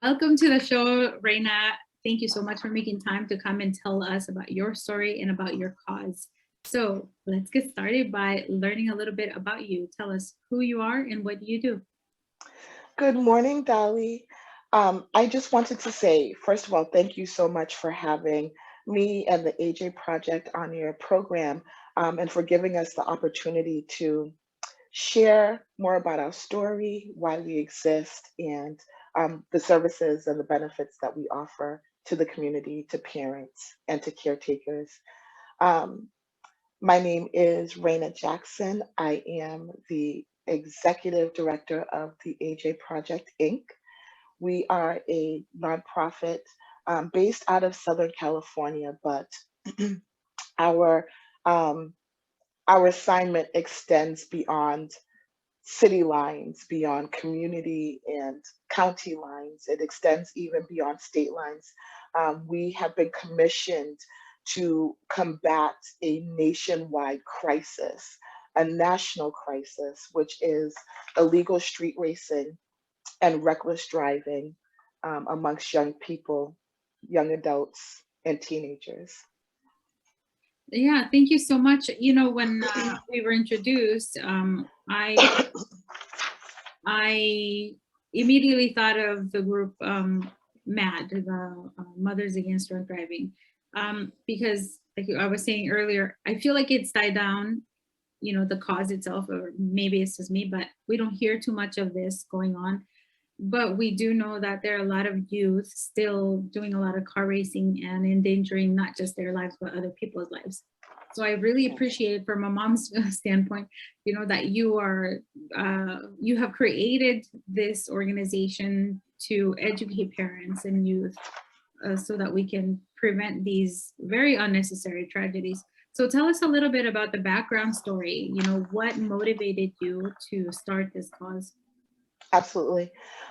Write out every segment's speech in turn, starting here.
Welcome to the show, Reina. Thank you so much for making time to come and tell us about your story and about your cause. So let's get started by learning a little bit about you. Tell us who you are and what you do. Good morning, Dolly. I just wanted to say, first of all, thank you so much for having me and the AJ Project on your program, and for giving us the opportunity to share more about our story, why we exist, and the services and the benefits that we offer to the community, to parents, and to caretakers. Um, my name is Reina Jackson. I am the executive director of the AJ Project, Inc. We are a nonprofit based out of Southern California, but our um, our assignment extends beyond city lines, beyond community and county lines. It extends even beyond state lines. We have been commissioned to combat a nationwide crisis, a national crisis, which is illegal street racing and reckless driving amongst young people, young adults, and teenagers. Yeah, thank you so much. When we were introduced, I immediately thought of the group MAD, the Mothers Against Drunk Driving, because like I was saying earlier, I feel like it's died down, the cause itself, or maybe it's just me, but we don't hear too much of this going on. But we do know that there are a lot of youth still doing a lot of car racing and endangering not just their lives, but other people's lives. So I really appreciate from a mom's standpoint, that you have created this organization to educate parents and youth, so that we can prevent these very unnecessary tragedies. So tell us a little bit about the background story. What motivated you to start this cause? Absolutely.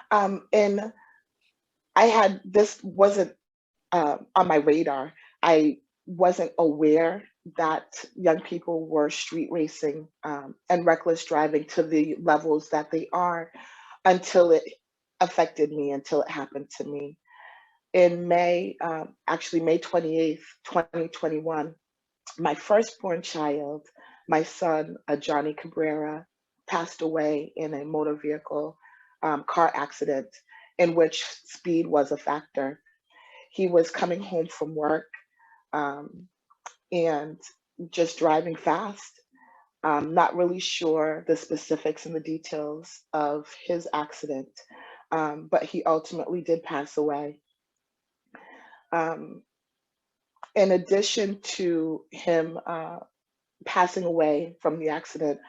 And I had this wasn't on my radar. I wasn't aware that young people were street racing and reckless driving to the levels that they are until it affected me, until it happened to me. In May, actually May 28th, 2021, my firstborn child, my son, Ajanni Cabrera, passed away in a motor vehicle car accident in which speed was a factor. He was coming home from work um, and just driving fast. Not really sure the specifics and the details of his accident, but he ultimately did pass away. Um, in addition to him passing away from the accident,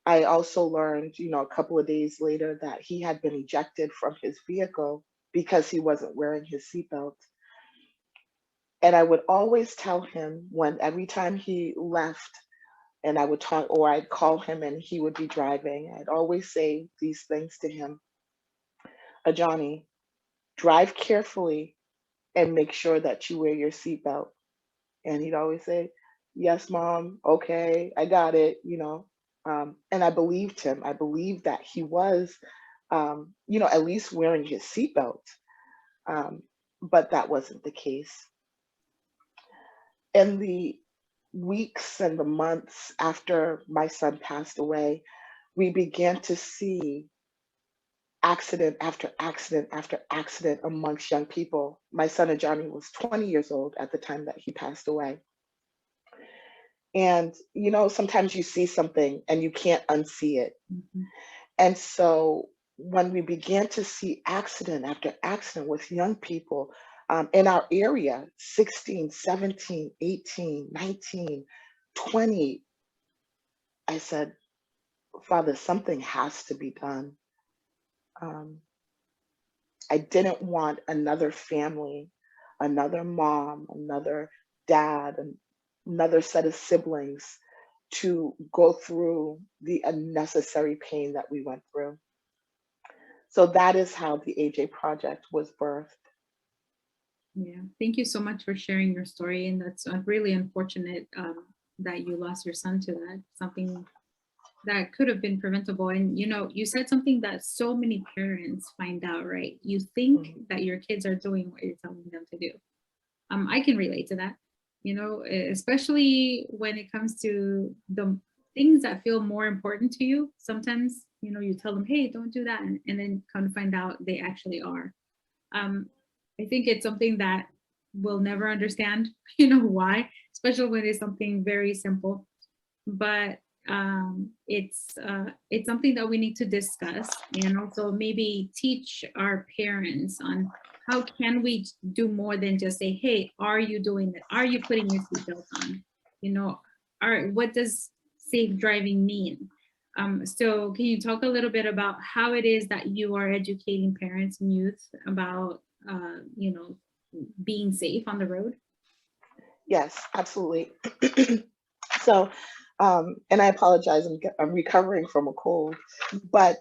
I also learned, a couple of days later that he had been ejected from his vehicle because he wasn't wearing his seatbelt. And I would always tell him when every time he left and I would talk or I'd call him and he would be driving, I'd always say these things to him. Johnny, drive carefully and make sure that you wear your seatbelt. And he'd always say, yes, mom, okay, I got it. And I believed him. I believed that he was, at least wearing his seatbelt. Um, but that wasn't the case. In the weeks and the months after my son passed away, we began to see accident after accident after accident amongst young people. My son Johnny was 20 years old at the time that he passed away. And sometimes you see something and you can't unsee it. Mhm. And so when we began to see accident after accident with young people in our area, 16, 17, 18, 19, 20, I said, Father, something has to be done. Um, I didn't want another family, another mom, another dad, another set of siblings to go through the unnecessary pain that we went through. So that is how the AJ Project was birthed. Yeah, thank you so much for sharing your story, and that's really unfortunate, that you lost your son to that. Something that could have been preventable. And you know, you said something that so many parents find out, right? You think Mhm. that your kids are doing what you're telling them to do. I can relate to that, you know, especially when it comes to the things that feel more important to you. Sometimes, you know, you tell them, hey, don't do that. And then come to find out they actually are. um, I think it's something that we'll never understand, you know, why, especially when it's something very simple. But it's something that we need to discuss, and also maybe teach our parents on how can we do more than just say, hey, are you doing it, are you putting your seatbelt on, you know, are what does safe driving mean. So can you talk a little bit about how it is that you are educating parents and youth about you know, being safe on the road? Yes, absolutely. So, and I apologize, I'm recovering from a cold, but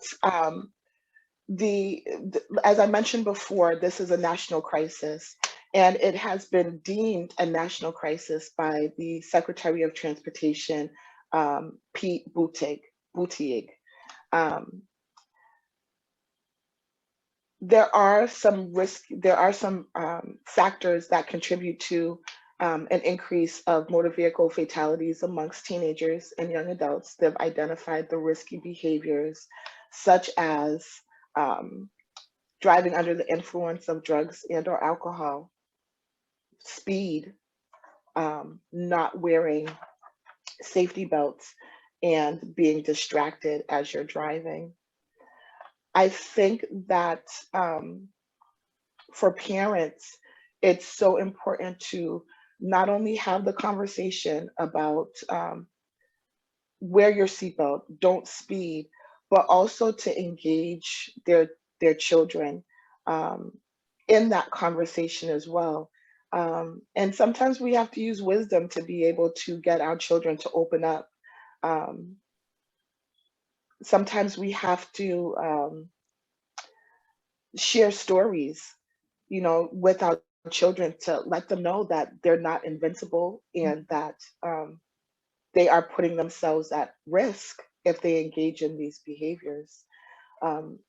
as I mentioned before, this is a national crisis, and it has been deemed a national crisis by the Secretary of Transportation, Pete Buttigieg. Um, there are some factors that contribute to an increase of motor vehicle fatalities amongst teenagers and young adults. They've identified the risky behaviors such as um, driving under the influence of drugs and or alcohol, speed, not wearing safety belts, and being distracted as you're driving. I think that for parents, it's so important to not only have the conversation about wear your seatbelt, don't speed, but also to engage their children um, in that conversation as well. And sometimes we have to use wisdom to be able to get our children to open up. Um, Sometimes we have to share stories, with our children to let them know that they're not invincible and that they are putting themselves at risk if they engage in these behaviors. Um,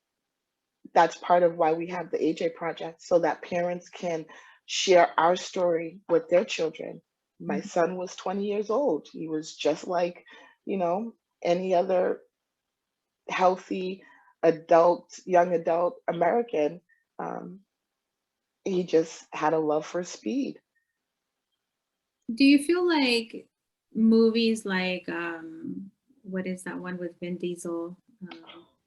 that's part of why we have the AJ Project, so that parents can share our story with their children. My Mhm. son was 20 years old. He was just like, you know, any other healthy young adult American. Um, he just had a love for speed. Do you feel like movies like what is that one with Vin Diesel?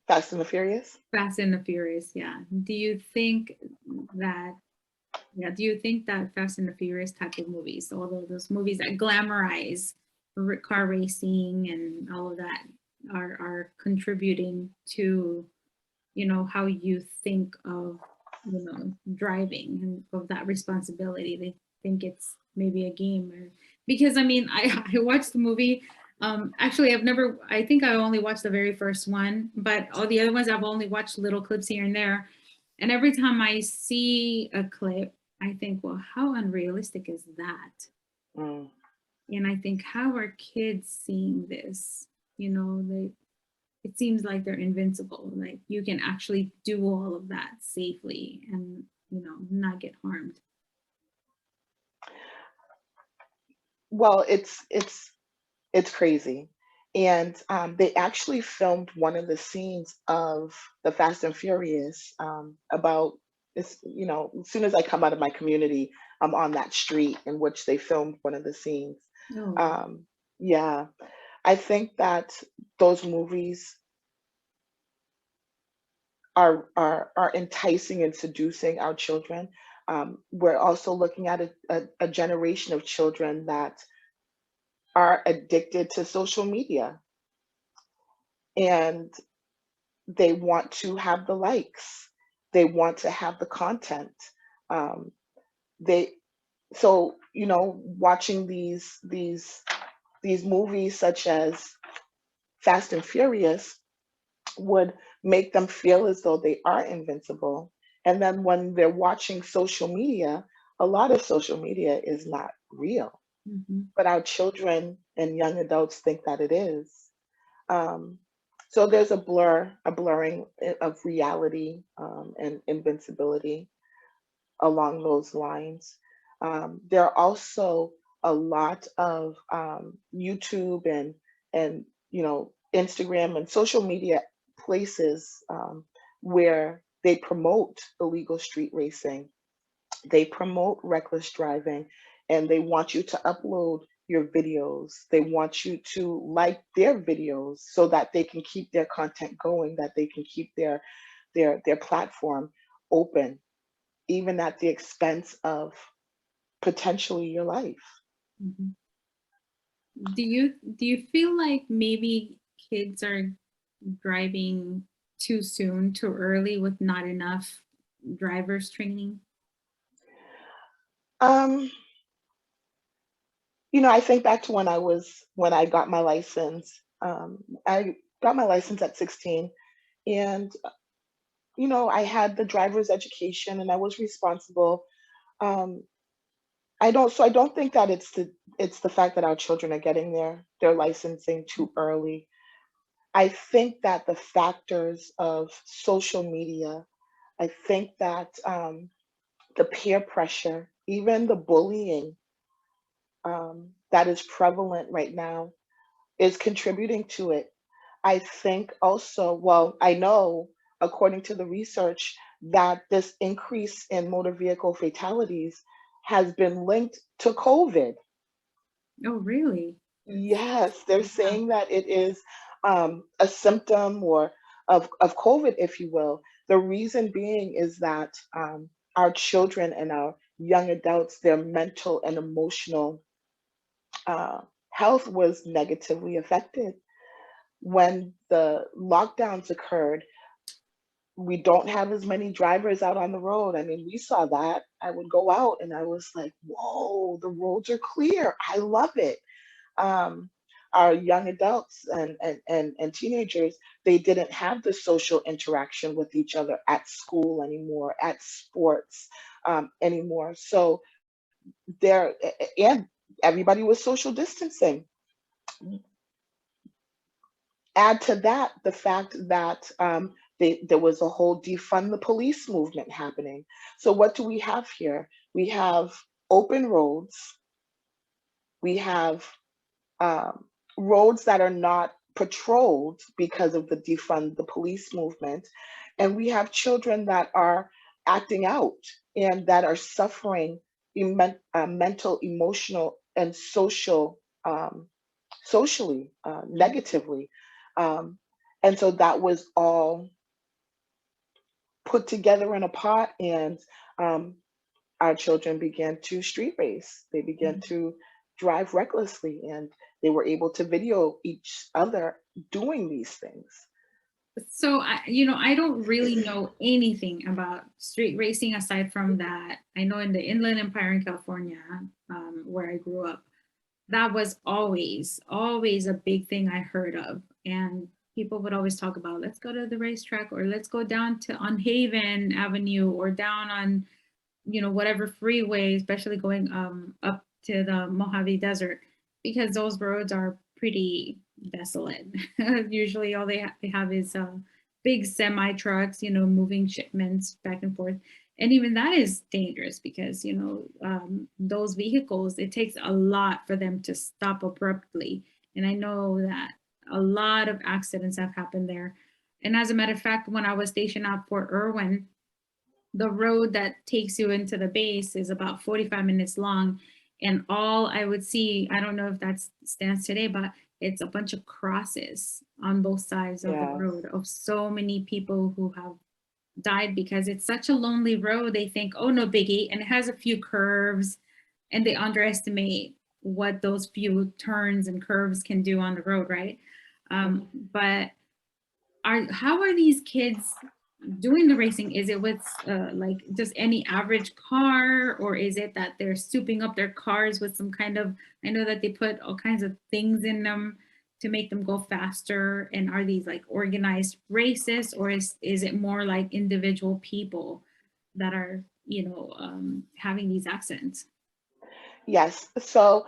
Fast and the Furious. Fast and the Furious, yeah. Do you think that do you think that Fast and the Furious type of movies, all of those movies that glamorize car racing and all of that are contributing to, you know, how you think of, you know, driving and of that responsibility? They think it's maybe a game, or because I mean, I watched the movie. Actually, I've never, I think I only watched the very first one, but all the other ones I've only watched little clips here and there. And every time I see a clip, I think, well, how unrealistic is that? Mm. And I think, how are kids seeing this? You know, they, it seems like they're invincible. Like you can actually do all of that safely and, you know, not get harmed. Well, it's crazy. And they actually filmed one of the scenes of the Fast and Furious about this, as soon as I come out of my community, I'm on that street in which they filmed one of the scenes. Oh, Um, yeah, I think that those movies are enticing and seducing our children. We're also looking at a generation of children that are addicted to social media, and they want to have the likes, they want to have the content. Um, they so watching these movies such as Fast and Furious would make them feel as though they are invincible. And then when they're watching social media, a lot of social media is not real, mhm. but our children and young adults think that it is. Um, so there's a blurring of reality and invincibility along those lines. There are also a lot of YouTube and Instagram and social media places where they promote illegal street racing, they promote reckless driving, and they want you to upload your videos. They want you to like their videos so that they can keep their content going, that they can keep their platform open, even at the expense of potentially your life. Mhm. Do you feel like maybe kids are driving too soon, too early with not enough driver's training? Um, I think back to when I got my license. I got my license at 16, and I had the driver's education and I was responsible. Um, I don't think that it's the fact that our children are getting their licensing too early. I think that the factors of social media, I think that the peer pressure, even the bullying that is prevalent right now is contributing to it. I think also, well, I know according to the research that this increase in motor vehicle fatalities has been linked to COVID. Oh, really? Yes, they're Yeah. saying that it is a symptom or of COVID, if you will. The reason being is that our children and our young adults, their mental and emotional uh, health was negatively affected. When the lockdowns occurred, we don't have as many drivers out on the road. I mean, we saw that. I would go out and I was like, whoa, the roads are clear. I love it. um, our young adults and teenagers, they didn't have the social interaction with each other at school anymore, at sports anymore. So and everybody was social distancing. Add to that the fact that there was a whole defund the police movement happening. So what do we have here? We have open roads. We have um, roads that are not patrolled because of the defund the police movement. And we have children that are acting out and that are suffering mental, emotional, and socially negatively. Um, and so that was all put together in a pot, and um, our children began to street race. They began Mhm. to drive recklessly, and they were able to video each other doing these things. So I don't really know anything about street racing aside from that. I know in the Inland Empire in California, where I grew up, that was always a big thing I heard of. And people would always talk about, let's go to the racetrack, or let's go down to on Haven Avenue, or down on, whatever freeway, especially going up to the Mojave Desert, because those roads are pretty desolate. Usually all they have is big semi trucks, moving shipments back and forth. And even that is dangerous because, those vehicles, it takes a lot for them to stop abruptly. And I know that a lot of accidents have happened there. And as a matter of fact, when I was stationed at Fort Irwin, the road that takes you into the base is about 45 minutes long. And all I would see, I don't know if that stands today, but it's a bunch of crosses on both sides of the Yes. road of so many people who have died because it's such a lonely road. They think, oh, no biggie. And it has a few curves, and they underestimate what those few turns and curves can do on the road, right? Mhm. But how are these kids doing the racing? Is it with like just any average car, or is it that they're souping up their cars with some kind of, I know that they put all kinds of things in them to make them go faster, and are these like organized races, or is it more like individual people that are having these accidents? Yes. So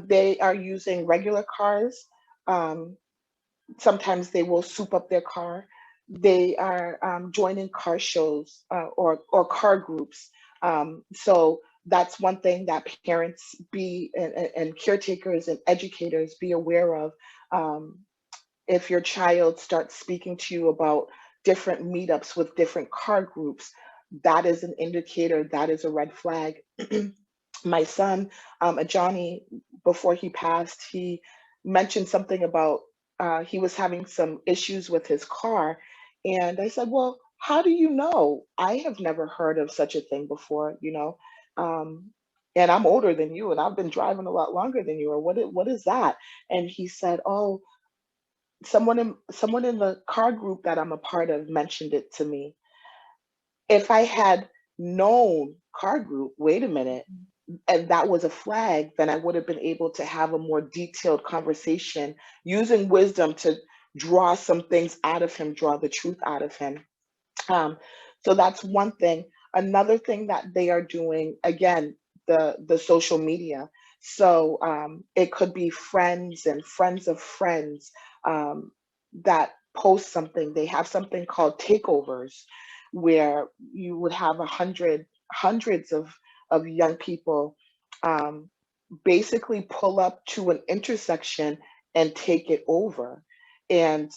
they are using regular cars. Um, sometimes they will soup up their car. They are joining car shows or car groups. So that's one thing that parents be and caretakers and educators be aware of. Um, if your child starts speaking to you about different meetups with different car groups, that is an indicator, that is a red flag. My son, Ajanni, before he passed, he mentioned something about he was having some issues with his car. And I said, well, how do you know? I have never heard of such a thing before, you know? Um, and I'm older than you, and I've been driving a lot longer than you, or what is that? And he said, oh, someone in the car group that I'm a part of mentioned it to me. If I had known car group, wait a minute, and that was a flag, then I would have been able to have a more detailed conversation using wisdom to draw some things out of him, draw the truth out of him. Um, so that's one thing. Another thing that they are doing, again, the social media. So it could be friends and friends of friends um, that post something. They have something called takeovers, where you would have hundreds of young people um, basically pull up to an intersection and take it over. And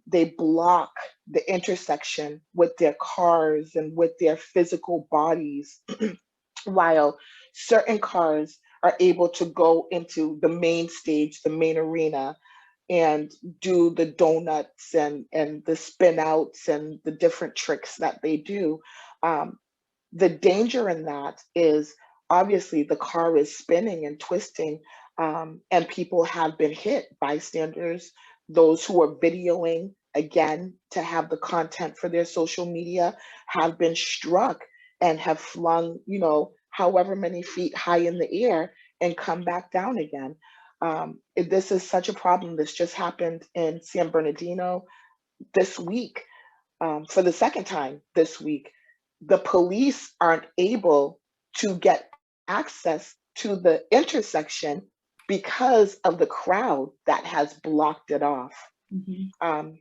they block the intersection with their cars and with their physical bodies, while certain cars are able to go into the main stage, the main arena, and do the donuts and the spin outs and the different tricks that they do. Um, the danger in that is obviously the car is spinning and twisting, and people have been hit. Bystanders, those who are videoing again to have the content for their social media, have been struck and have flung, you know, however many feet high in the air and come back down again. This is such a problem. This just happened in San Bernardino this week, for the second time this week. The police aren't able to get access to the intersection because of the crowd that has blocked it off. Mhm. Um,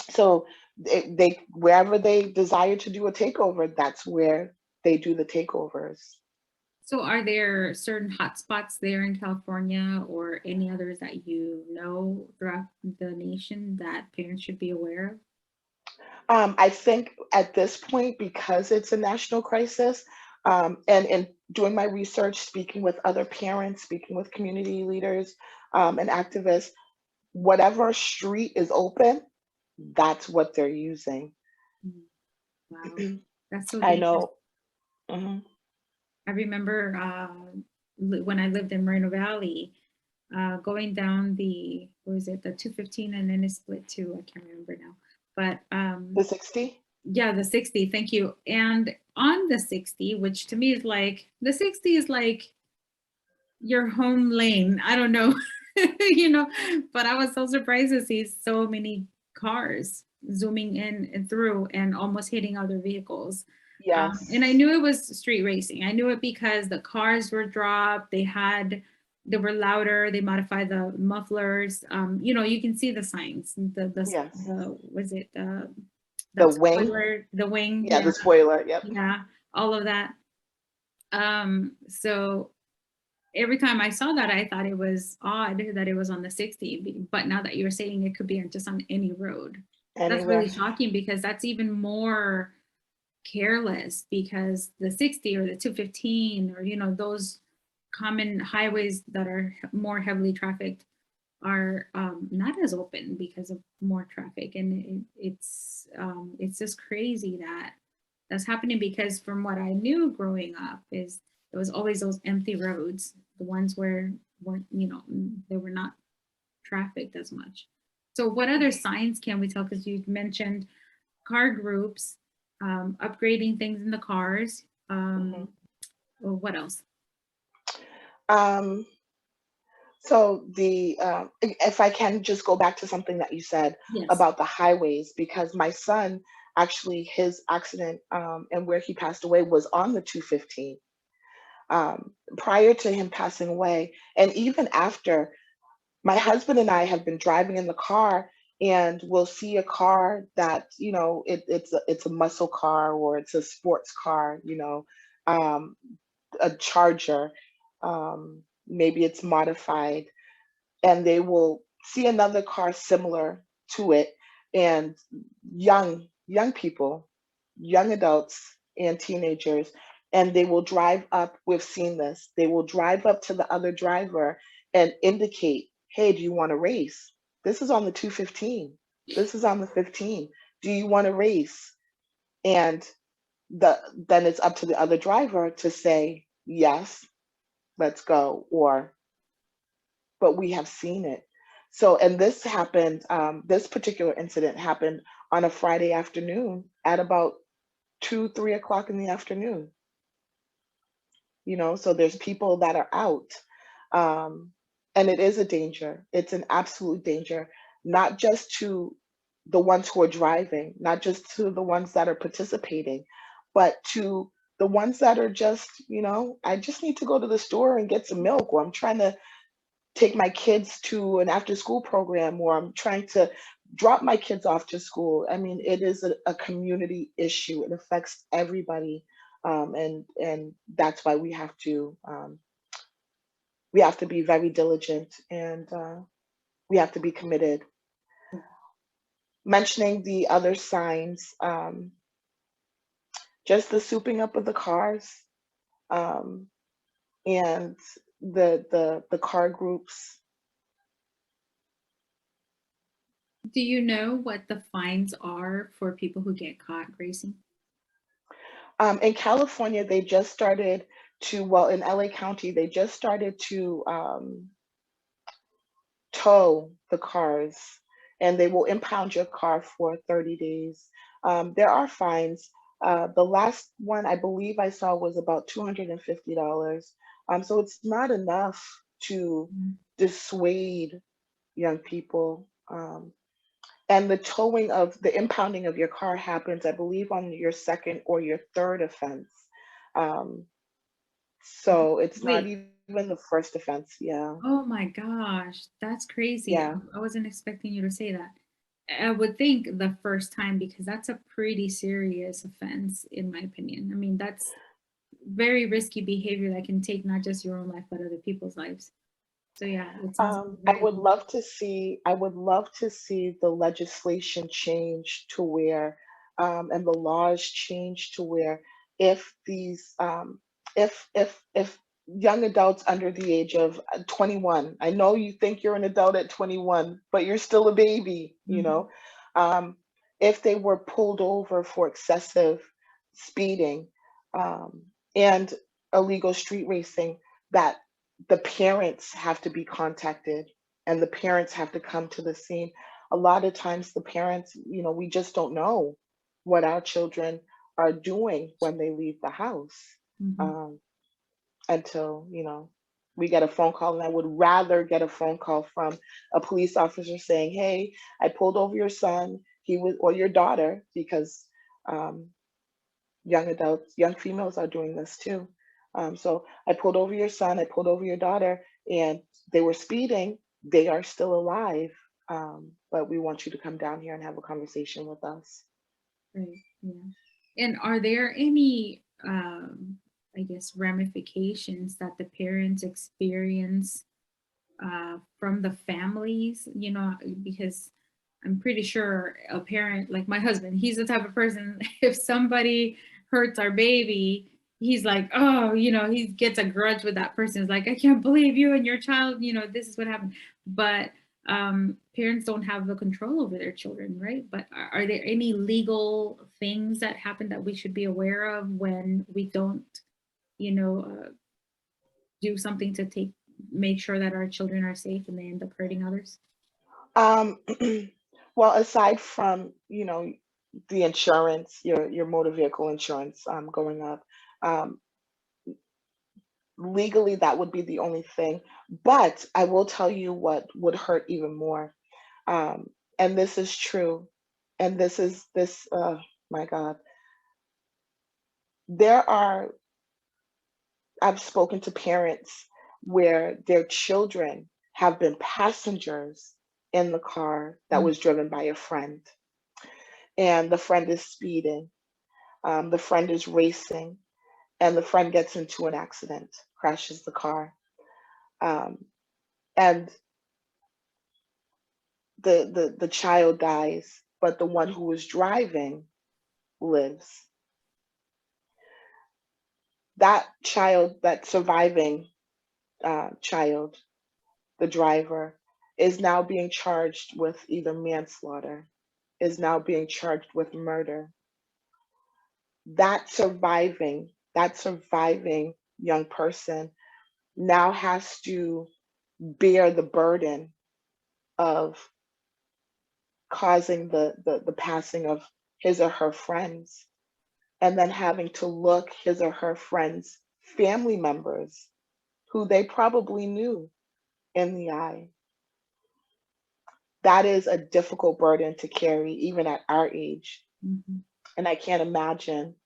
so they wherever they desire to do a takeover, that's where they do the takeovers. So are there certain hotspots there in California or any others that you know throughout the nation that parents should be aware of? I think at this point, because it's a national crisis, and doing my research, speaking with other parents, speaking with community leaders and activists, whatever street is open, that's what they're using. Mm. Wow, that's so I dangerous. know. Mhm. I remember when I lived in Moreno Valley, going down the, what was it, the 215, and then it split to, I can't remember now. But The 60? yeah, the 60, thank you. And on the 60, which to me is like, the 60 is like your home lane. I don't know, you know, but I was so surprised to see so many cars zooming in and through and almost hitting other vehicles. And I Yes. knew it was street racing. I knew it because the cars were dropped. They were louder. They modified the mufflers. You know, you can see the signs. Yes. The was it The that wing? spoiler, the wing, Yeah, yeah, the spoiler. Yep. yeah, all of that. So every time I saw that, I thought it was odd that it was on the 60. But now that you're saying it could be just on any road, that's Anywhere. really shocking because that's even more careless because the 60 or the 215 or, you know, those common highways that are more heavily trafficked are not as open because of more traffic. And it's just crazy that that's happening because from what I knew growing up is there was always those empty roads, the ones where weren't, you know, they were not trafficked as much. So what other signs can we tell? Because you mentioned car groups, upgrading things in the cars. Mhm. Or what else? Um, so if I can just go back to something that you said Yes. about the highways, because my son actually his accident and where he passed away was on the 215. Prior to him passing away, and even after, my husband and I have been driving in the car, and we'll see a car that, it's a muscle car, or it's a sports car, um, a Charger, maybe it's modified, and they will see another car similar to it, and young people, young adults and teenagers, and they will drive up. We've seen this. They will drive up to the other driver and indicate, "Hey, do you want to race? This is on the 215. This is on the 15. Do you want to race?" And then it's up to the other driver to say, "Yes, let's go," or, "But we have seen it." So, and this happened, this particular incident happened on a Friday afternoon at about 2, 3 o'clock in the afternoon. So there's people that are out. Um, and it is a danger. It's an absolute danger, not just to the ones who are driving, not just to the ones that are participating, but to the ones that are just, I just need to go to the store and get some milk, or I'm trying to take my kids to an after school program, or I'm trying to drop my kids off to school. I mean, it is a community issue. It affects everybody. And that's why we have to be very diligent, and we have to be committed. Mentioning the other signs, just the souping up of the cars, um, and the car groups. Do you know what the fines are for people who get caught racing? In California, they just started well, in LA County, they just started to tow the cars, and they will impound your car for 30 days. There are fines. The last one I believe I saw was about $250. So it's not enough to Mm. dissuade young people. And the impounding of your car happens, I believe, on your second or your third offense. Um, so it's not Wait, even the first offense. Yeah. oh my gosh, that's crazy. Yeah. I wasn't expecting you to say that. I would think the first time, because that's a pretty serious offense, in my opinion. I mean, that's very risky behavior that can take not just your own life, but other people's lives. So yeah, it sounds I very. would love to see the legislation change to where, and the laws change to where, if these, if young adults under the age of 21, I know you think you're an adult at 21, but you're still a baby, Mhm. um, if they were pulled over for excessive speeding, um, and illegal street racing, that the parents have to be contacted, and the parents have to come to the scene. A lot of times the parents, we just don't know what our children are doing when they leave the house, Mhm. um, until, we get a phone call. And I would rather get a phone call from a police officer saying, "Hey, I pulled over your son, or your daughter," because um, young adults, young females are doing this too. So, "I pulled over your son, I pulled over your daughter, and they were speeding. They are still alive. But we want you to come down here and have a conversation with us." Right. Yeah. And are there any, I guess, ramifications that the parents experience from the families? Because I'm pretty sure a parent like my husband, he's the type of person, if somebody hurts our baby, he's like, oh, he gets a grudge with that person. It's like, I can't believe you and your child, this is what happened. But parents don't have the control over their children, right? But are there any legal things that happen that we should be aware of when we don't, you know, uh, do something to make sure that our children are safe and they end up hurting others? Um, well, aside from, the insurance, your motor vehicle insurance, going up, um, legally, that would be the only thing. But I will tell you what would hurt even more. Um, and this is true. And my God, there are, I've spoken to parents where their children have been passengers in the car that Mm. was driven by a friend. And the friend is speeding, the friend is racing, and the friend gets into an accident, crashes the car. Um, and the child dies, but the one who was driving lives. That child, that surviving child, the driver, is now being charged with either manslaughter, is now being charged with murder. That surviving young person now has to bear the burden of causing the passing of his or her friends, and then having to look his or her friends' family members who they probably knew in the eye. That is a difficult burden to carry, even at our age. Mhm. And I can't imagine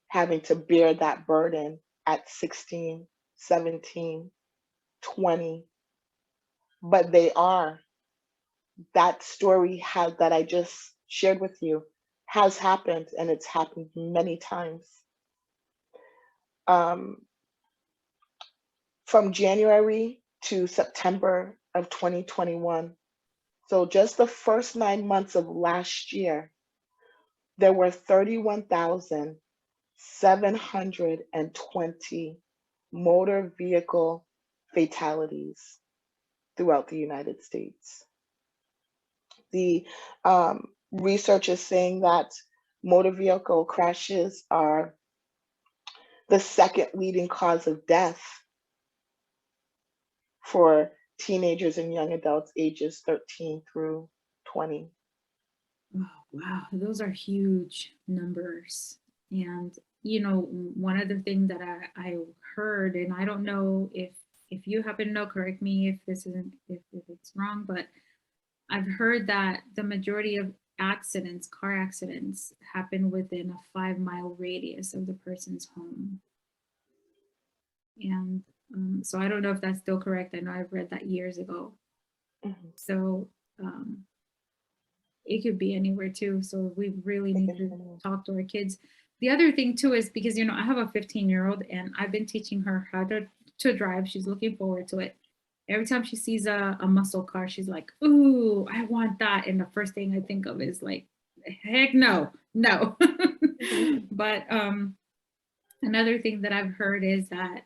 having to bear that burden at 16, 17, 20. But they are. That story has that I just shared with you has happened, and it's happened many times. Um, from January to September of 2021, so just the first 9 months of last year, there were 31,720 motor vehicle fatalities throughout the United States. The research is saying that motor vehicle crashes are the second leading cause of death for teenagers and young adults ages 13 through 20. Oh, wow, those are huge numbers. And one other thing that I heard, and I don't know if you happen to know, correct me if this isn't if it's wrong, but I've heard that the majority of accidents, car accidents, happen within a 5 mile radius of the person's home. And so I don't know if that's still correct. I know I've read that years ago. Mhm. So um, it could be anywhere too. So we really It need can to happen. talk to our kids. The other thing too is because I have a 15-year-old and I've been teaching her how to drive. She's looking forward to it. Every time she sees a muscle car, she's like, "Ooh, I want that!" And the first thing I think of is like, "Heck no, no." Mhm. But another thing that I've heard is that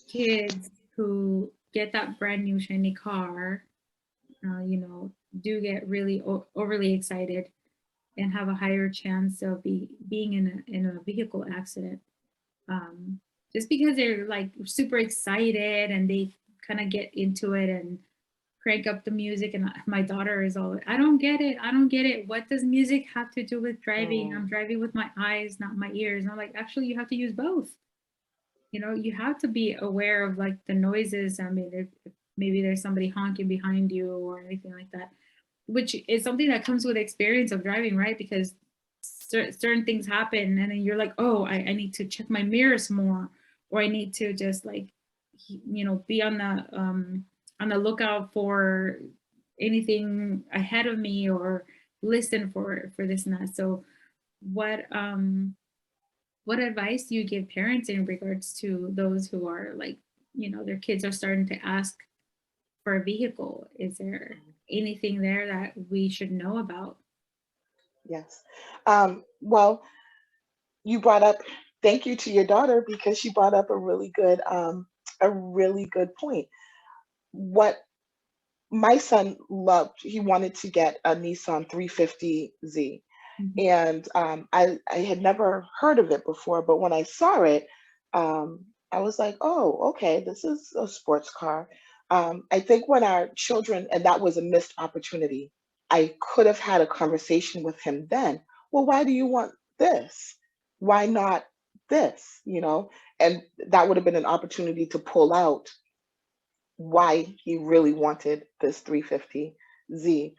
kids who get that brand new shiny car, do get really overly excited and have a higher chance of being in a vehicle accident. Um, just because they're like super excited and they kind of get into it and crank up the music. And my daughter is all, I don't get it. I don't get it. What does music have to do with driving? Mm, I'm driving with my eyes, not my ears. And I'm like, actually, you have to use both. You have to be aware of like the noises. I mean, if maybe there's somebody honking behind you or anything like that, which is something that comes with experience of driving, right? Because certain things happen and then you're like, oh, I need to check my mirrors more, or I need to just like be on the lookout for anything ahead of me, or listen for this and that. So what um what advice do you give parents in regards to those who are like, their kids are starting to ask for a vehicle? Is there mhm. anything there that we should know about? Yes. Well, you brought up, thank you to your daughter because she brought up a really good point. What my son loved, he wanted to get a Nissan 350Z. Mhm. And I had never heard of it before, but when I saw it, I was like, oh, okay, this is a sports car. I think when our children, and that was a missed opportunity, I could have had a conversation with him then. Well, why do you want this? Why not this? And that would have been an opportunity to pull out why he really wanted this 350Z.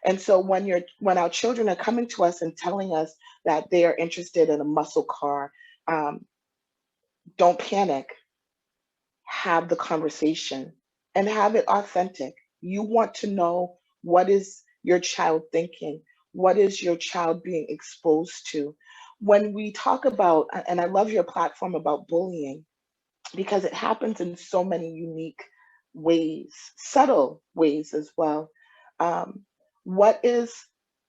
And so when our children are coming to us and telling us that they are interested in a muscle car, um, don't panic. Have the conversation and have it authentic. You want to know what is your child thinking? What is your child being exposed to? When we talk about, and I love your platform about bullying, because it happens in so many unique ways, subtle ways as well. Um, what is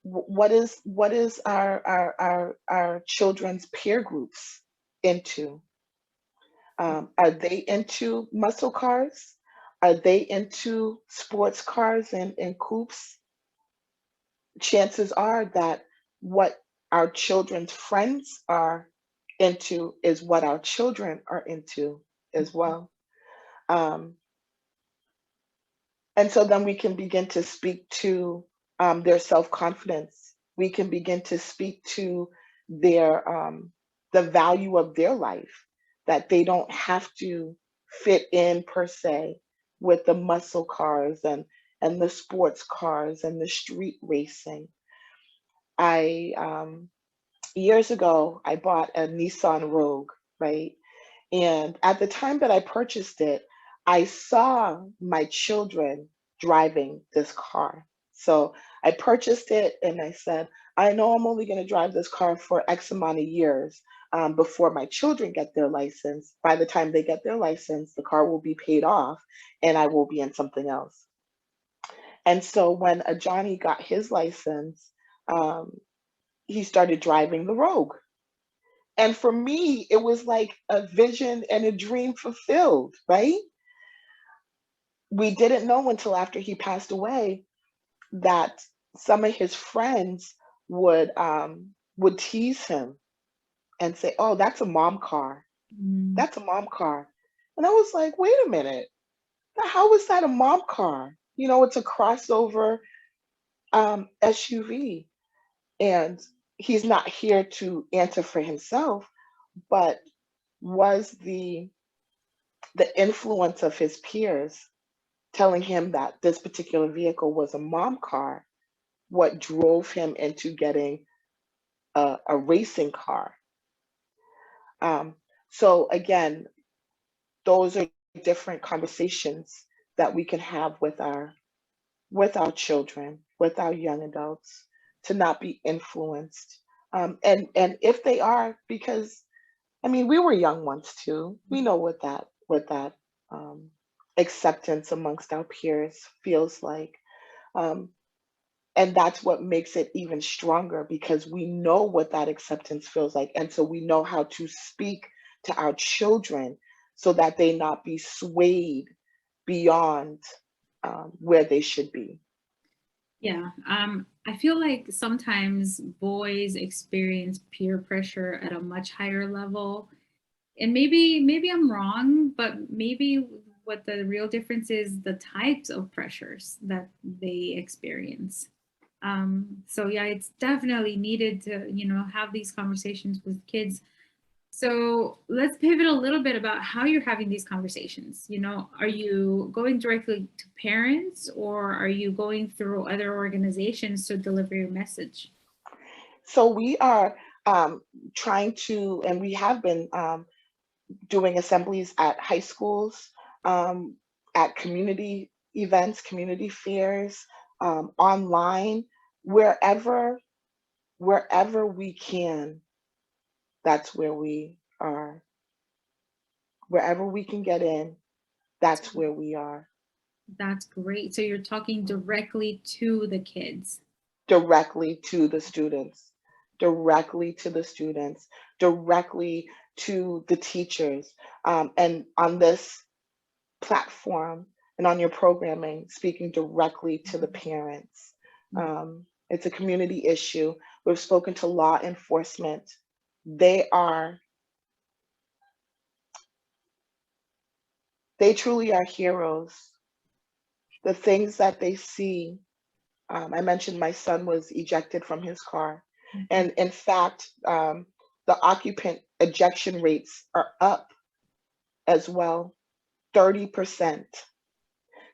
what is our children's peer groups into? Are they into muscle cars? Are they into sports cars and coupes? Chances are that what our children's friends are into is what our children are into as well. Um, and so then we can begin to speak to their self-confidence. We can begin to speak to their the value of their life, that they don't have to fit in per se with the muscle cars and the sports cars and the street racing. I Years ago I bought a Nissan Rogue, right? And at the time that I purchased it, I saw my children driving this car. So I purchased it and I said, I know I'm only going to drive this car for X amount of years before my children get their license. By the time they get their license, the car will be paid off and I will be in something else. And so when Ajanni got his license, um, he started driving the Rogue. And for me, it was like a vision and a dream fulfilled, right? We didn't know until after he passed away that some of his friends would tease him and say, "Oh, that's a mom car. Mm, That's a mom car." And I was like, "Wait a minute. How is that a mom car? You know, it's a crossover SUV." And he's not here to answer for himself, but was the influence of his peers telling him that this particular vehicle was a mom car what drove him into getting a racing car. Um, so again, those are different conversations that we can have with our children, with our young adults, to not be influenced. And if they are, because I mean, we were young once too. We know what that um, acceptance amongst our peers feels like. Um, and that's what makes it even stronger because we know what that acceptance feels like. And so we know how to speak to our children so that they not be swayed beyond where they should be. yeah. I feel like sometimes boys experience peer pressure at a much higher level. And maybe I'm wrong, but maybe what the real difference is the types of pressures that they experience. So yeah, it's definitely needed to, have these conversations with kids. So let's pivot a little bit about how you're having these conversations. Are you going directly to parents or are you going through other organizations to deliver your message? So we are trying to, and we have been doing assemblies at high schools, um, at community events, community fairs, online, wherever wherever we can. That's where we are. Wherever we can get in, that's where we are. That's great. So you're talking directly to the kids. Directly to the students, directly to the students, directly to the teachers, and on this platform and on your programming, speaking directly to the parents. It's a community issue. We've spoken to law enforcement. They are, they truly are heroes. The things that they see, I mentioned my son was ejected from his car. Mhm. And in fact, the occupant ejection rates are up as well, 30%.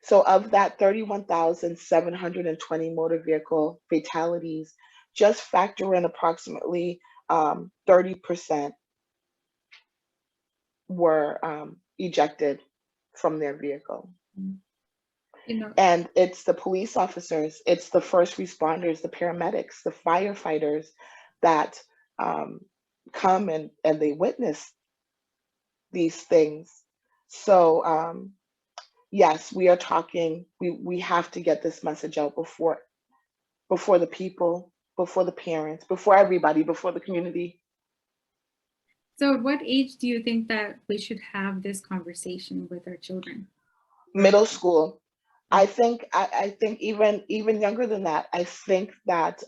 So of that 31,720 motor vehicle fatalities, just factor in approximately 30% were ejected from their vehicle. You know, And it's the police officers, it's the first responders, the paramedics, the firefighters that um, come and they witness these things. So yes, we are talking. We have to get this message out before the people, before the parents, before everybody, before the community. so what age do you think that we should have this conversation with our children? Or, Middle school. oh, I think even younger than that. I think that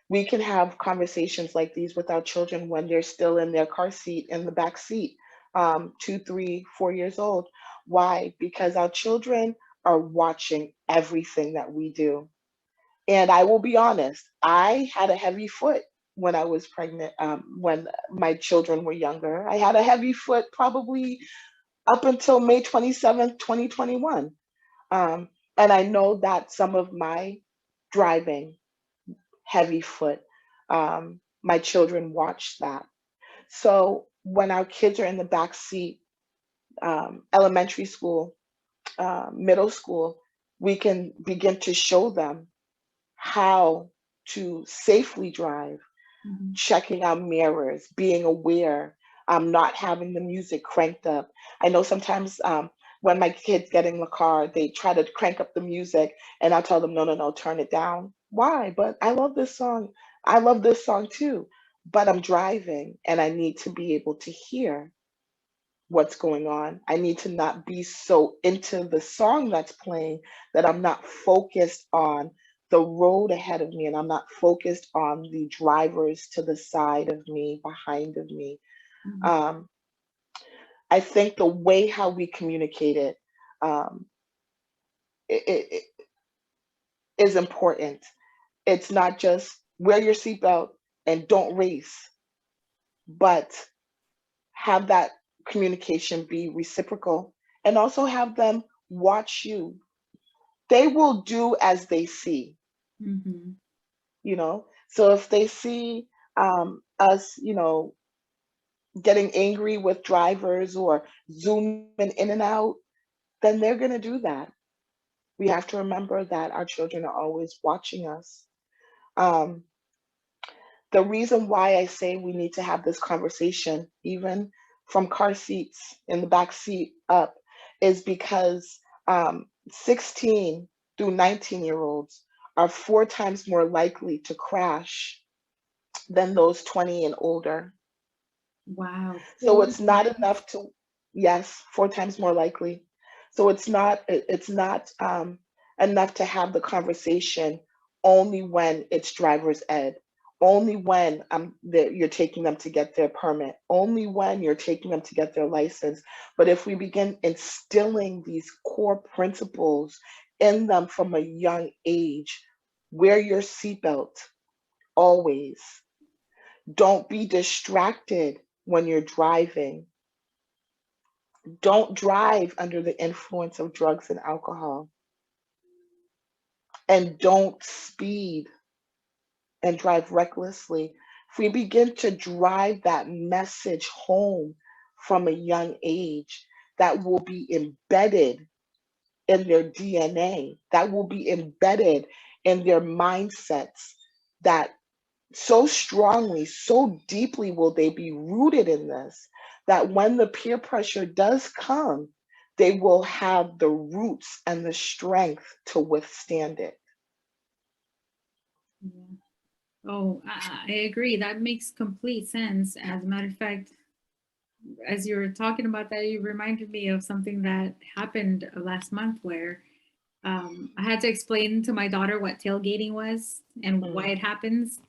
we can have conversations like these with our children when they're still in their car seat in the back seat, 2, 3, 4 years old. Why? Because our children are watching everything that we do. And I will be honest, I had a heavy foot when I was pregnant. When my children were younger, I had a heavy foot probably up until May 27th, 2021. Um, and I know that some of my driving heavy foot, my children watch that. So when our kids are in the back seat, elementary school, middle school, we can begin to show them how to safely drive, mhm. checking our mirrors, being aware, not having the music cranked up. I know sometimes when my kids get in the car, they try to crank up the music, and I tell them, no, no, no, turn it down. Why? But I love this song. I love this song too. But I'm driving and I need to be able to hear what's going on. I need to not be so into the song that's playing that I'm not focused on the road ahead of me and I'm not focused on the drivers to the side of me, behind of me. Mhm. Um, I think the way how we communicate it, um, it is important. It's not just wear your seatbelt and don't race, but have that communication be reciprocal and also have them watch you. They will do as they see, Mhm. you know. So if they see us, getting angry with drivers or zooming in and out, then they're going to do that. We have to remember that our children are always watching us. Um, the reason why I say we need to have this conversation, even from car seats in the back seat up, is because 16 through 19-year-olds are 4 times more likely to crash than those 20 and older. Wow, So four it's not times. enough to, yes, 4 times more likely. So it's not enough to have the conversation only when it's driver's ed, only when you're taking them to get their permit, only when you're taking them to get their license. But if we begin instilling these core principles in them from a young age, wear your seatbelt always. Don't be distracted when you're driving. Don't drive under the influence of drugs and alcohol. And don't speed and drive recklessly. If we begin to drive that message home from a young age, that will be embedded in their DNA, that will be embedded in their mindsets, that so strongly, so deeply will they be rooted in this that when the peer pressure does come, they will have the roots and the strength to withstand it. Yeah. Oh, I agree. That makes complete sense. As a matter of fact, as you were talking about that, you reminded me of something that happened last month where I had to explain to my daughter what tailgating was and why Mm, it happens.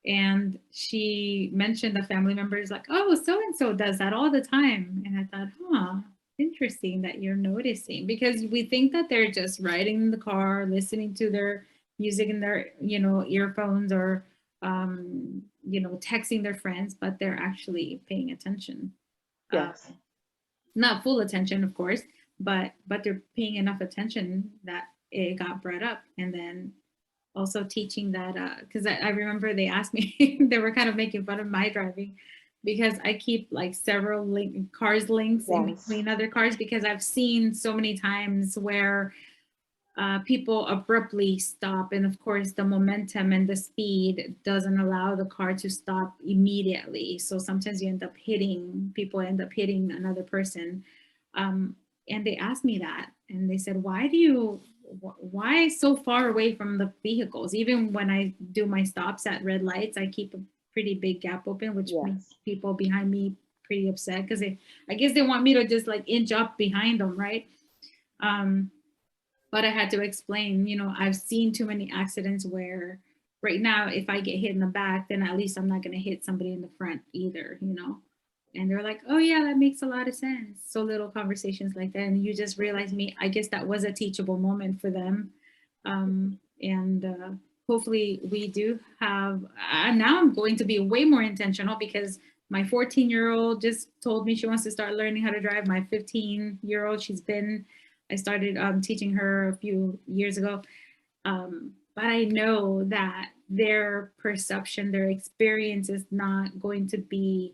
And she mentioned a family member is like, oh, so and so does that all the time. And I thought, huh, interesting that you're noticing because we think that they're just riding in the car, listening to their music in their, earphones or, texting their friends, but they're actually paying attention. Uh, yes, Not full attention, of course, but they're paying enough attention that it got brought up. And then also teaching that because I remember they asked me they were kind of making fun of my driving because I keep like several cars links in yes, between other cars because I've seen so many times where people abruptly stop. And of course, the momentum and the speed doesn't allow the car to stop immediately. So sometimes you end up hitting, people end up hitting another person. Um, and they asked me that, and they said, why so far away from the vehicles? Even when I do my stops at red lights, I keep a pretty big gap open, which makes Yes. people behind me pretty upset, because I guess they want me to just like inch up behind them, right? Um, but I had to explain, I've seen too many accidents where right now, if I get hit in the back, then at least I'm not going to hit somebody in the front either. And they're like, oh, yeah, that makes a lot of sense. So little conversations like that. And you just realize I guess that was a teachable moment for them. And hopefully we do have, now I'm going to be way more intentional, because my 14-year-old just told me she wants to start learning how to drive. My 15-year-old, I started teaching her a few years ago. But I know that their perception, their experience is not going to be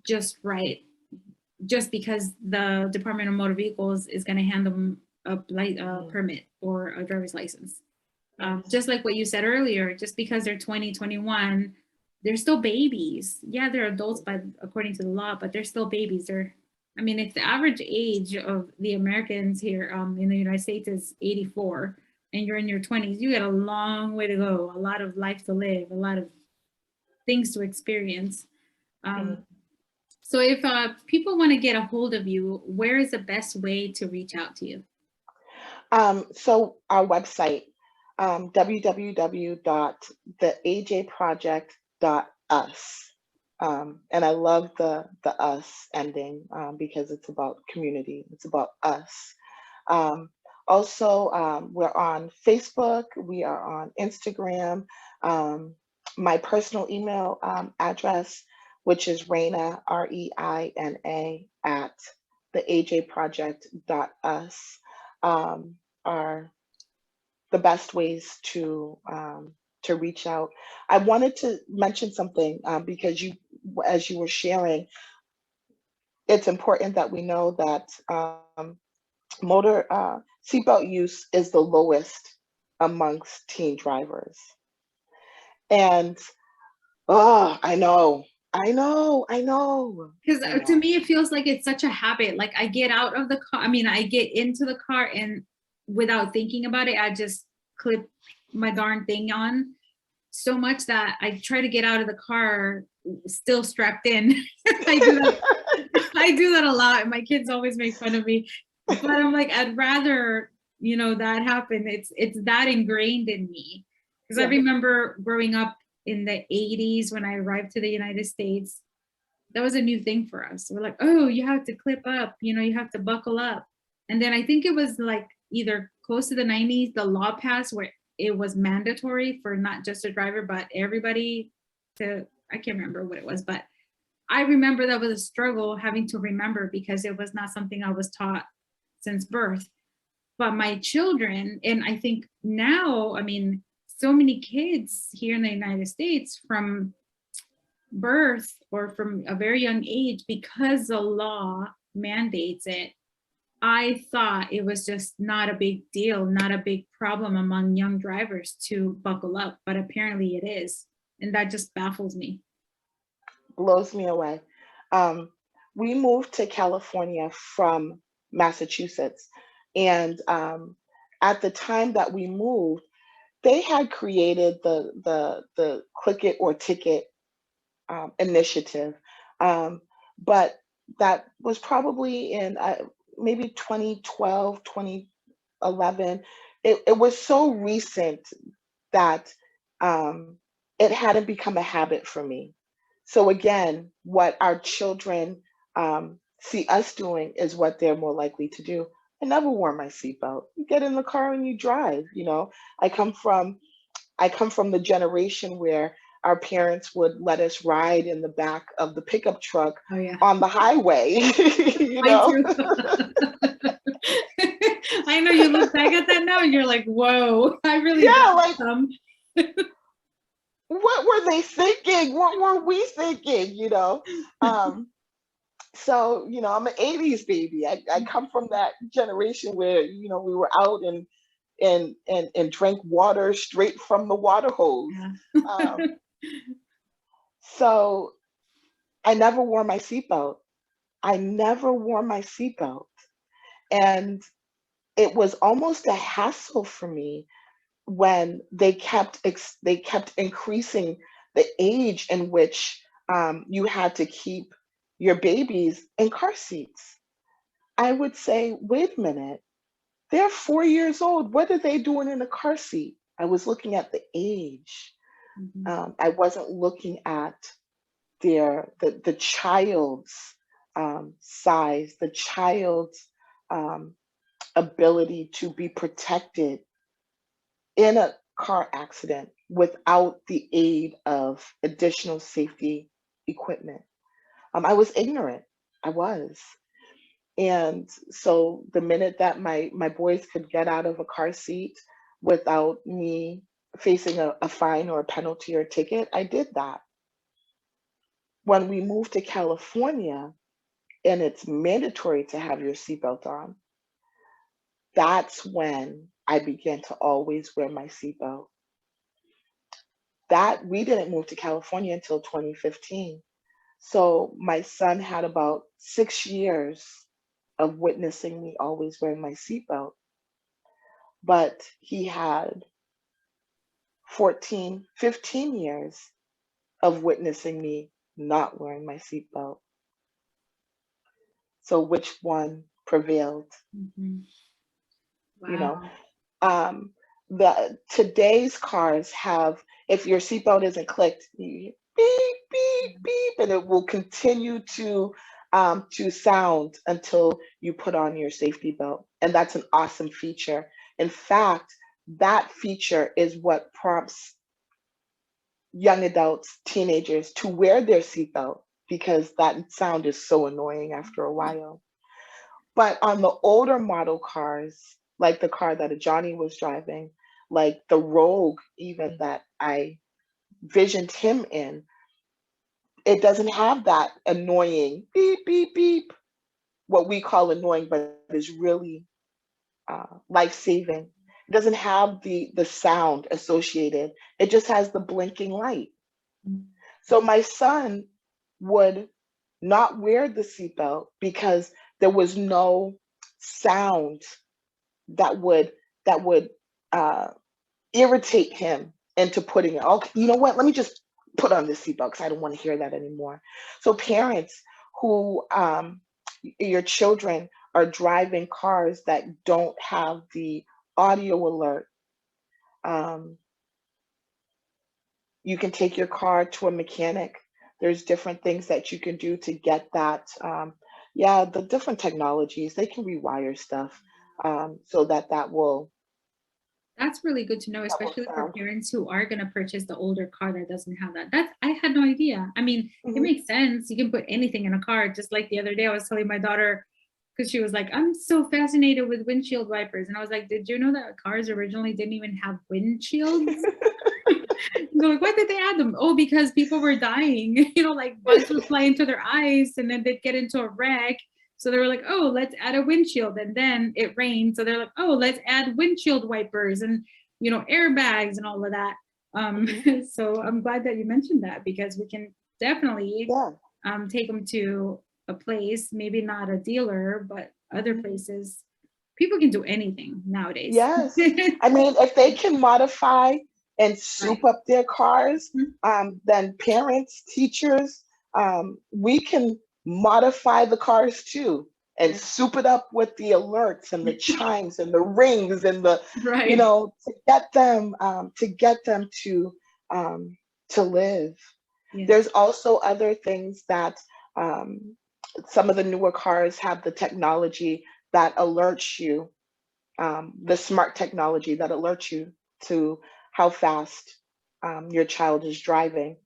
just right, just because the Department of Motor Vehicles is going to hand them a permit or a driver's license. Just like what you said earlier, just because they're 20, 21, they're still babies. Yeah, they're adults according to the law, but they're still babies. If the average age of the Americans here in the United States is 84, and you're in your 20s, you got a long way to go, a lot of life to live, a lot of things to experience. Mhm. So if people want to get a hold of you, where is the best way to reach out to you? So our website, www.theajproject.us. And I love the us ending, because it's about community. It's about us. Um, Also, we're on Facebook. We are on Instagram. Um, my personal email address, which is Reina, Reina, at theajproject.us, are the best ways to reach out. I wanted to mention something, because as you were sharing, it's important that we know that motor seatbelt use is the lowest amongst teen drivers. And oh, I know, Because I to know. me, it feels like it's such a habit. Like I get out of the car, I get into the car, and without thinking about it, I just clip my darn thing on so much that I try to get out of the car still strapped in. I do that. I do that a lot. My kids always make fun of me, but I'm like, I'd rather, that happen. It's that ingrained in me. Because I Yeah. remember growing up in the 80s when I arrived to the United States, that was a new thing for us. We're like, oh, you have to clip up, you have to buckle up. And then I think it was like either close to the 90s, the law passed where it was mandatory for not just a driver, but everybody I can't remember what it was, but I remember that was a struggle having to remember, because it was not something I was taught since birth. But my children, and I think now, so many kids here in the United States from birth or from a very young age, because the law mandates it, I thought it was just not a big deal, not a big problem among young drivers to buckle up, but apparently it is. And that just baffles me. Blows me away. Um, we moved to California from Massachusetts, and at the time that we moved, they had created the click it or ticket initiative, um, but that was probably in maybe 2012, 2011. It was so recent that um, it hadn't become a habit for me. So again, what our children see us doing is what they're more likely to do. I never wore my seatbelt. You get in the car and you drive. I come from I come from the generation where our parents would let us ride in the back of the pickup truck Oh, yeah. on the highway. you Mine know, too. I know you look back at that now and you're like, whoa, I really yeah, got like some. what were they thinking? What were we thinking? Um, so I'm an 80s baby. I come from that generation where we were out and and drink water straight from the water hose. Yeah. Um, so I never wore my seatbelt. I never wore my seatbelt. And it was almost a hassle for me when they kept increasing the age in which you had to keep your babies in car seats. I would say, wait a minute, they're 4 years old. What are they doing in a car seat? I was looking at the age. Mhm. I wasn't looking at the child's size, the child's um, ability to be protected in a car accident without the aid of additional safety equipment. I was ignorant. I was. And so the minute that my boys could get out of a car seat without me facing a fine or a penalty or ticket, I did that. When we moved to California and it's mandatory to have your seatbelt on, that's when I began to always wear my seatbelt. That we didn't move to California until 2015. So my son had about 6 years of witnessing me always wearing my seatbelt, but he had 14, 15 years of witnessing me not wearing my seatbelt. So which one prevailed? Mhm. You know, Wow. um, the today's cars have, if your seatbelt isn't clicked, you beep beep beep, and it will continue to sound until you put on your safety belt, and that's an awesome feature. In fact, that feature is what prompts young adults, teenagers to wear their seatbelt because that sound is so annoying after a while. But on the older model cars, like the car that Ajanni was driving, like the Rogue, even that I visioned him in, it doesn't have that annoying beep, beep, beep, what we call annoying, but is really life saving. It doesn't have the sound associated, it just has the blinking light. Mhm. So my son would not wear the seatbelt because there was no sound that would uh, irritate him into putting it. Okay, you know what? Let me just put on this seatbelt because I don't want to hear that anymore. So parents who your children are driving cars that don't have the audio alert, um, you can take your car to a mechanic. There's different things that you can do to get that. Yeah, the different technologies, they can rewire stuff so that That's really good to know, that will especially for sound. parents who are going to purchase the older car that doesn't have that. That's I had no idea. I mean, it Mhm. makes sense. You can put anything in a car. Just like the other day, I was telling my daughter because she was like, "I'm so fascinated with windshield wipers," and I was like, "Did you know that cars originally didn't even have windshields?" They're like, why did they add them? Oh, because people were dying. Like bugs would fly into their eyes and then they'd get into a wreck. So they were like, oh, let's add a windshield. And then it rained. So they're like, oh, let's add windshield wipers and, airbags and all of that. Mhm. So I'm glad that you mentioned that because we can definitely Yeah. take them to a place, maybe not a dealer, but other Mhm. places. People can do anything nowadays. Yes. I mean, if they can modify and soup Right. up their cars, Mhm. then parents, teachers, we can modify the cars too and Yes. soup it up with the alerts and the chimes and the rings and Right. to get them um, to live. Yes. There's also other things that um, some of the newer cars have the technology that alerts you, the smart technology that alerts you to how fast your child is driving.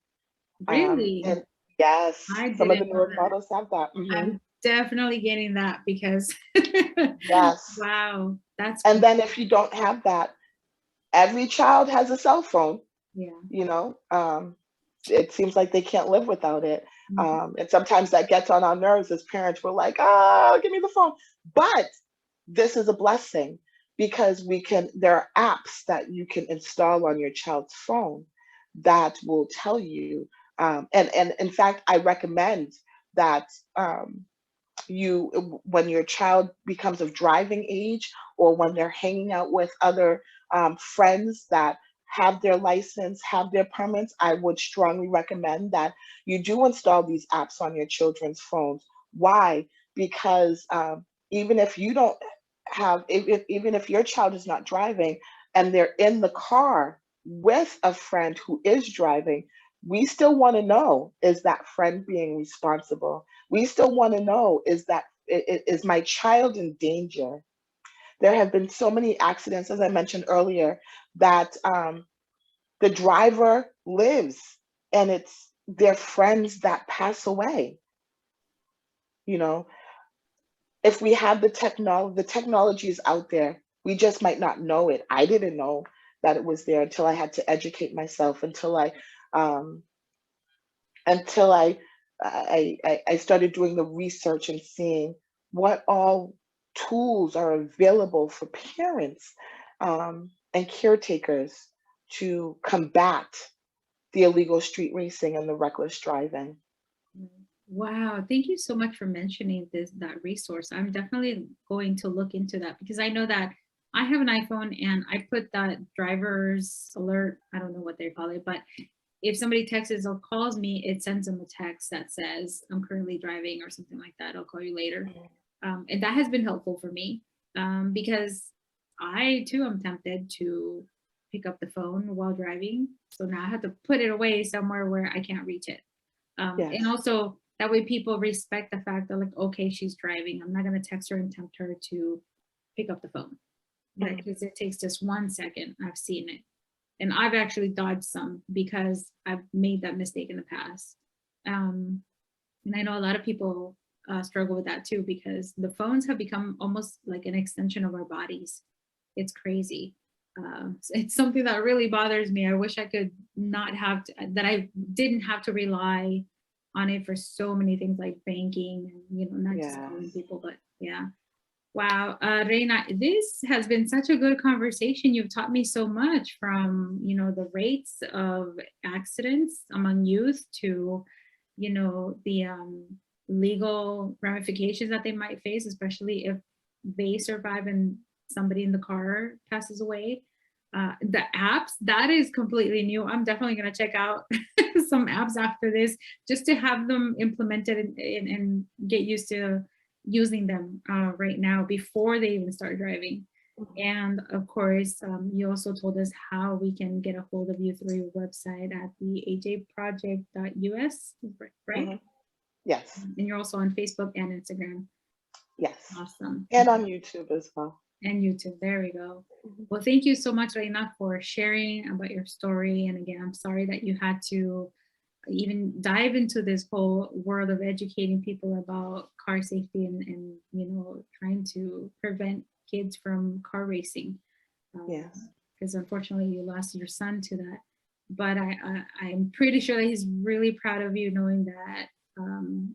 Really? And yes, I some of the didn't know newer that. models have that. I'm definitely getting that because Yes. wow, that's And cool. then if you don't have that, every child has a cell phone, Yeah. you know. It seems like they can't live without it. Mhm. And sometimes that gets on our nerves as parents. We're like, oh, give me the phone. But this is a blessing because there are apps that you can install on your child's phone that will tell you, and in fact, I recommend that, when your child becomes of driving age, or when they're hanging out with other friends that have their license, have their permits, I would strongly recommend that you do install these apps on your children's phones. Why? Because even if you don't even if your child is not driving and they're in the car with a friend who is driving, we still want to know, is that friend being responsible? We still want to know, is my child in danger? There have been so many accidents, as I mentioned earlier, that the driver lives, and it's their friends that pass away. You know, if we have the technology is out there. We just might not know it. I didn't know that it was there until I had to educate myself, um, until I started doing the research and seeing what all tools are available for parents, and caretakers to combat the illegal street racing and the reckless driving. Wow, thank you so much for mentioning that resource. I'm definitely going to look into that because I know that I have an iPhone and I put that driver's alert, I don't know what they call it, but if somebody texts or calls me, it sends them a text that says, I'm currently driving or something like that. I'll call you later. And that has been helpful for me, because I too am tempted to pick up the phone while driving. So now I have to put it away somewhere where I can't reach it. Yes. And also that way people respect the fact that, like, okay, she's driving. I'm not going to text her and tempt her to pick up the phone. Because it takes just 1 second. I've seen it. And I've actually dodged some because I've made that mistake in the past. And I know a lot of people struggle with that too, because the phones have become almost like an extension of our bodies. It's crazy. It's something that really bothers me. I wish I could not have to, that I didn't have to rely on it for so many things like banking and, not just calling Yes. people, but yeah. Wow, Reina, this has been such a good conversation. You've taught me so much, from, the rates of accidents among youth to, the legal ramifications that they might face, especially if they survive and somebody in the car passes away. The apps, that is completely new. I'm definitely going to check out some apps after this just to have them implemented and get used to using them right now before they even start driving. And of course, you also told us how we can get a hold of you through your website at the ajproject.us, right? Mhm. Yes. And you're also on Facebook and Instagram. Yes. Awesome. And on YouTube as well. And YouTube. There we go. Mhm. Well, thank you so much, Reina, for sharing about your story. And again, I'm sorry that you had to even dive into this whole world of educating people about car safety and trying to prevent kids from car racing. Yes. Because unfortunately you lost your son to that. But I'm pretty sure that he's really proud of you, knowing that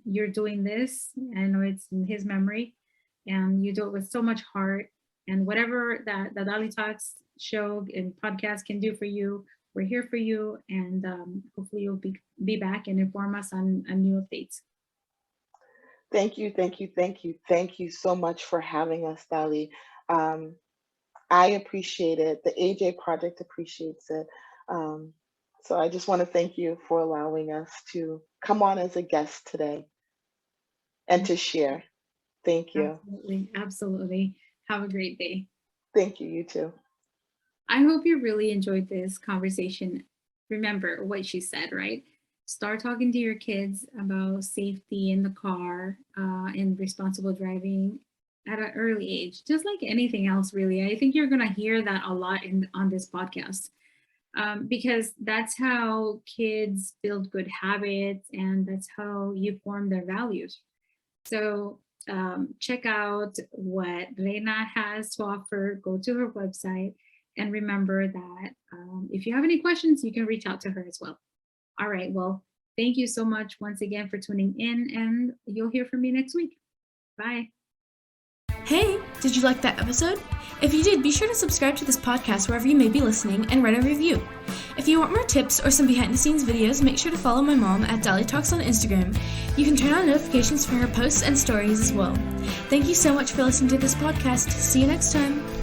you're doing this. I know it's in his memory, and you do it with so much heart. And whatever that the DaliTalks show and podcast can do for you, we're here for you. And hopefully you'll be back and inform us on new updates. Thank you, thank you, thank you, thank you so much for having us, Dali. Um, I appreciate it. The AJ Project appreciates it. Um, so I just want to thank you for allowing us to come on as a guest today and to share. Thank you. Absolutely. Absolutely. Have a great day. Thank you, you too. I hope you really enjoyed this conversation. Remember what she said, right? Start talking to your kids about safety in the car and responsible driving at an early age, just like anything else, really. I think you're going to hear that a lot on this podcast, because that's how kids build good habits and that's how you form their values. So check out what Reina has to offer. Go to her website. And remember that if you have any questions, you can reach out to her as well. All right. Well, thank you so much once again for tuning in, and you'll hear from me next week. Bye. Hey, Did you like that episode? If you did, be sure to subscribe to this podcast wherever you may be listening and write a review. If you want more tips or some behind-the-scenes videos, make sure to follow my mom at DaliTalks on Instagram. You can turn on notifications for her posts and stories as well. Thank you so much for listening to this podcast. See you next time.